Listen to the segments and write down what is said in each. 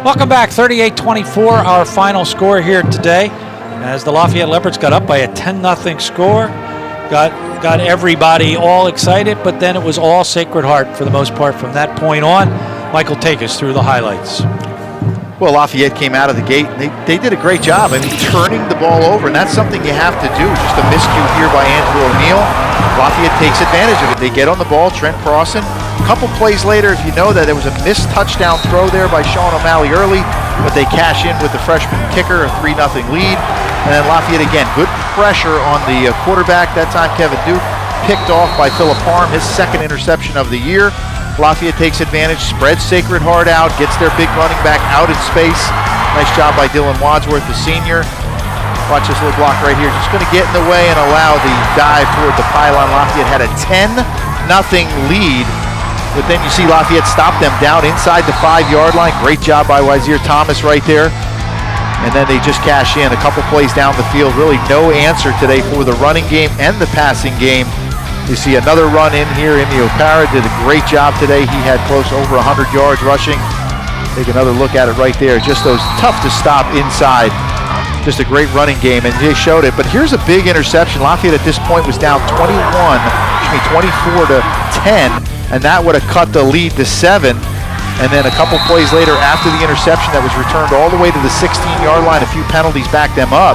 Welcome back, 38-24, our final score here today, as the Lafayette Leopards got up by a 10-0 score. Got everybody all excited, but then it was all Sacred Heart for the most part from that point on. Michael, take us through the highlights. Well, Lafayette came out of the gate, and they did a great job. I mean, turning the ball over, and that's something you have to do. Just a miscue here by Andrew O'Neill. Lafayette takes advantage of it. They get on the ball, Trent Crossan. A couple plays later, if you know that there was a missed touchdown throw there by Sean O'Malley early, but they cash in with the freshman kicker, a 3-0 lead. And then Lafayette again, good pressure on the quarterback. That time Kevin Duke picked off by Phillip Parham, his second interception of the year. Lafayette takes advantage, spreads Sacred Heart out, gets their big running back out in space. Nice job by Dylan Wadsworth, the senior. Watch this little block right here. Just going to get in the way and allow the dive toward the pylon. Lafayette had a 10-0 lead, but then you see Lafayette stop them down inside the 5-yard line. Great job by Wazir Thomas right there. And then they just cash in a couple plays down the field. Really no answer today for the running game and the passing game. You see another run in here. Emi Okara did a great job today. He had close over 100 yards rushing. Take another look at it right there. Just those tough to stop inside. Just a great running game, and they showed it. But here's a big interception. Lafayette at this point was down 24 to 10, and that would have cut the lead to 7. And then a couple plays later, after the interception that was returned all the way to the 16-yard line, a few penalties backed them up.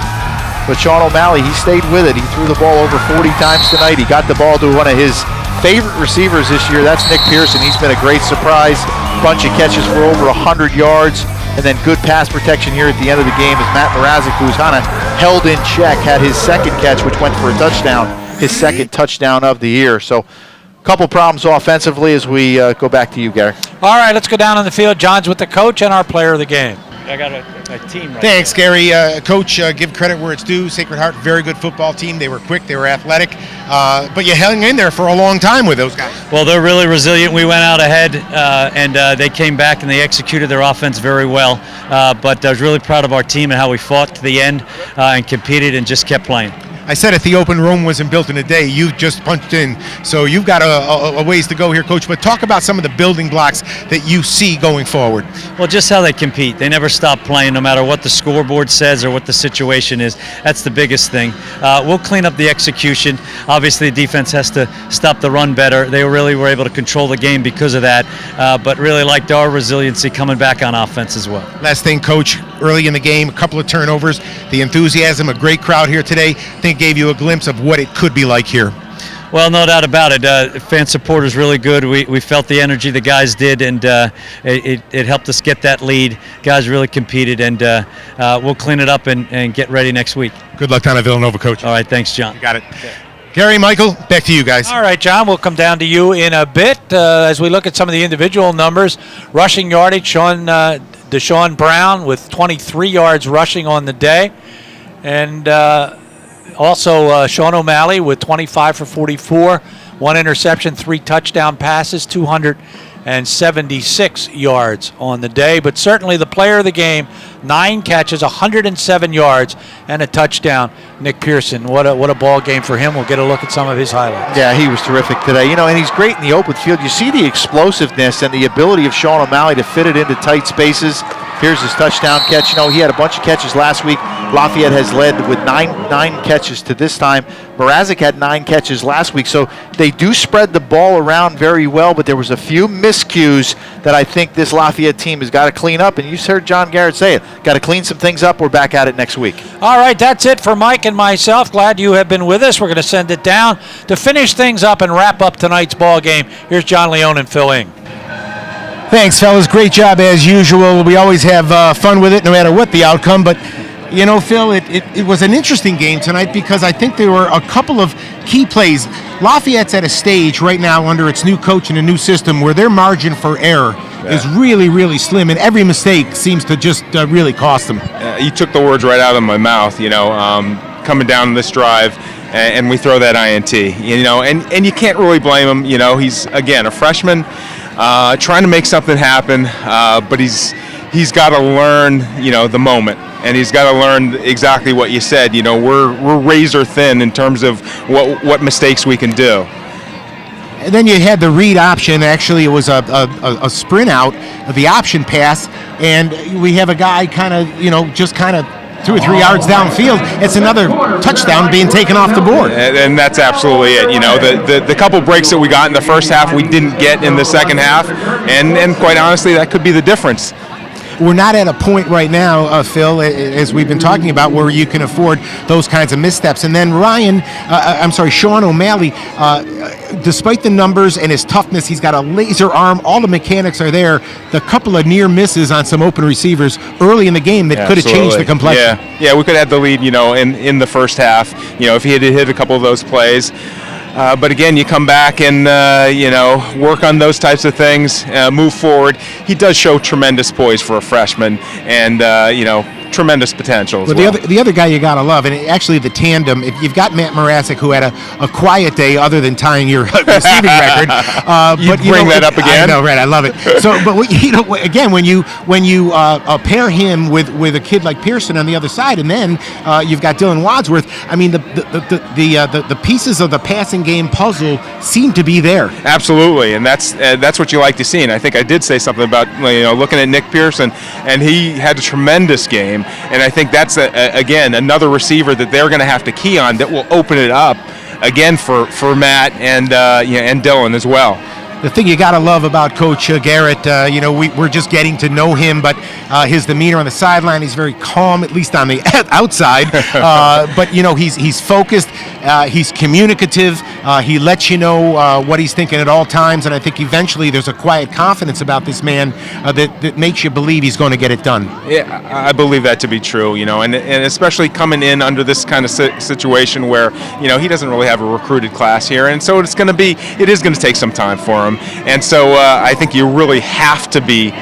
But Sean O'Malley, he stayed with it. He threw the ball over 40 times tonight. He got the ball to one of his favorite receivers this year. That's Nick Pearson. He's been a great surprise. Bunch of catches for over 100 yards. And then good pass protection here at the end of the game as Matt Mrazek, who's kind of held in check, had his second catch, which went for a touchdown, his second touchdown of the year. So a couple problems offensively as we go back to you, Gary. All right, let's go down on the field. John's with the coach and our player of the game. I got a team right Thanks, there. Gary. Coach, give credit where it's due. Sacred Heart, very good football team. They were quick, they were athletic, but you hung in there for a long time with those guys. Well, they're really resilient. We went out ahead, and they came back and they executed their offense very well. But I was really proud of our team and how we fought to the end and competed and just kept playing. I said it, the open Rome wasn't built in a day. You just punched in. So you've got a ways to go here, Coach. But talk about some of the building blocks that you see going forward. Well, just how they compete. They never stop playing no matter what the scoreboard says or what the situation is. That's the biggest thing. We'll clean up the execution. Obviously, the defense has to stop the run better. They really were able to control the game because of that, but really liked our resiliency coming back on offense as well. Last thing, Coach, early in the game, a couple of turnovers, the enthusiasm, a great crowd here today. I think gave you a glimpse of what it could be like here. Well, no doubt about it. Fan support is really good. We felt the energy the guys did, and it helped us get that lead. Guys really competed, and we'll clean it up and get ready next week. Good luck down at Villanova, Coach. All right, thanks, John. You got it. Okay. Gary, Michael, back to you guys. All right, John, we'll come down to you in a bit as we look at some of the individual numbers. Rushing yardage, Deshaun Brown with 23 yards rushing on the day. And also Sean O'Malley with 25 for 44, 1 interception, 3 touchdown passes, 276 yards on the day. But certainly the player of the game, 9 catches, 107 yards, and a touchdown. Nick Pearson, what a ball game for him. We'll get a look at some of his highlights. Yeah, he was terrific today. You know, and he's great in the open field. You see the explosiveness and the ability of Sean O'Malley to fit it into tight spaces. Here's his touchdown catch. You know, he had a bunch of catches last week. Lafayette has led with nine catches to this time. Mrazek had 9 catches last week. So they do spread the ball around very well, but there was a few miscues that I think this Lafayette team has got to clean up. And you heard John Garrett say it. Got to clean some things up. We're back at it next week. All right, that's it for Mike and myself. Glad you have been with us. We're going to send it down to finish things up and wrap up tonight's ball game. Here's John Leone and Phil Ing. Thanks, fellas. Great job as usual. We always have fun with it no matter what the outcome. But, you know, Phil, it was an interesting game tonight because I think there were a couple of key plays. Lafayette's at a stage right now under its new coach and a new system where their margin for error is really, really slim, and every mistake seems to just really cost them. You took the words right out of my mouth, you know, coming down this drive, and we throw that INT, you know, and you can't really blame him. You know, he's, again, a freshman trying to make something happen, but he's got to learn, you know, the moment. And he's got to learn exactly what you said. You know, we're razor thin in terms of what mistakes we can do. And then you had the read option. Actually, it was a sprint out of the option pass, and we have a guy kind of, just kind of 2 or 3 yards downfield. It's another touchdown being taken off the board. And that's absolutely it. The couple breaks that we got in the first half, we didn't get in the second half, and quite honestly, that could be the difference. We're not at a point right now, Phil, as we've been talking about, where you can afford those kinds of missteps. And then Sean O'Malley, despite the numbers and his toughness, he's got a laser arm. All the mechanics are there. The couple of near misses on some open receivers early in the game that could have changed the complexion. Yeah, we could have had the lead, in the first half. If he had hit a couple of those plays. But again, you come back and, work on those types of things, move forward. He does show tremendous poise for a freshman and, tremendous potential as well. The other guy you got to love, and actually the tandem, if you've got Matt Morasic, who had a quiet day other than tying your receiving record. But bring that up again? I know, right, I love it. So, but again, when you pair him with a kid like Pearson on the other side, and then you've got Dylan Wadsworth, I mean, the pieces of the passing game puzzle seem to be there. Absolutely, and that's what you like to see. And I think I did say something about looking at Nick Pearson, and he had a tremendous game. And I think that's again another receiver that they're going to have to key on that will open it up again for Matt and Dylan as well. The thing you got to love about Coach Garrett, we're just getting to know him, but his demeanor on the sideline, he's very calm, at least on the outside. But, he's focused, he's communicative, he lets you know what he's thinking at all times, and I think eventually there's a quiet confidence about this man that makes you believe he's going to get it done. Yeah, I believe that to be true, and especially coming in under this kind of situation where, he doesn't really have a recruited class here, and so it is going to take some time for him. And so I think you really have to be, they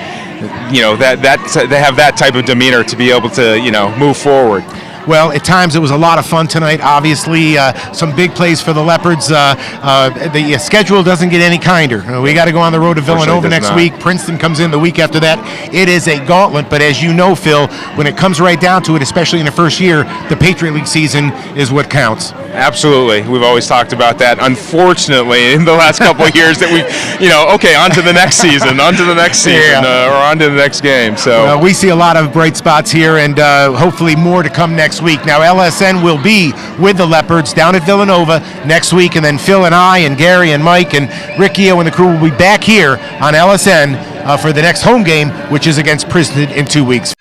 have that type of demeanor to be able to, move forward. Well, at times it was a lot of fun tonight. Obviously, some big plays for the Leopards. The schedule doesn't get any kinder. We got to go on the road to Villanova next week. Princeton comes in the week after that. It is a gauntlet, but as you know, Phil, when it comes right down to it, especially in the first year, the Patriot League season is what counts. Absolutely. We've always talked about that. Unfortunately, in the last couple of years that on to the next season, or on to the next game. So we see a lot of bright spots here, and hopefully more to come next week. Now, LSN will be with the Leopards down at Villanova next week, and then Phil and I and Gary and Mike and Rickio and the crew will be back here on LSN for the next home game, which is against Princeton in 2 weeks.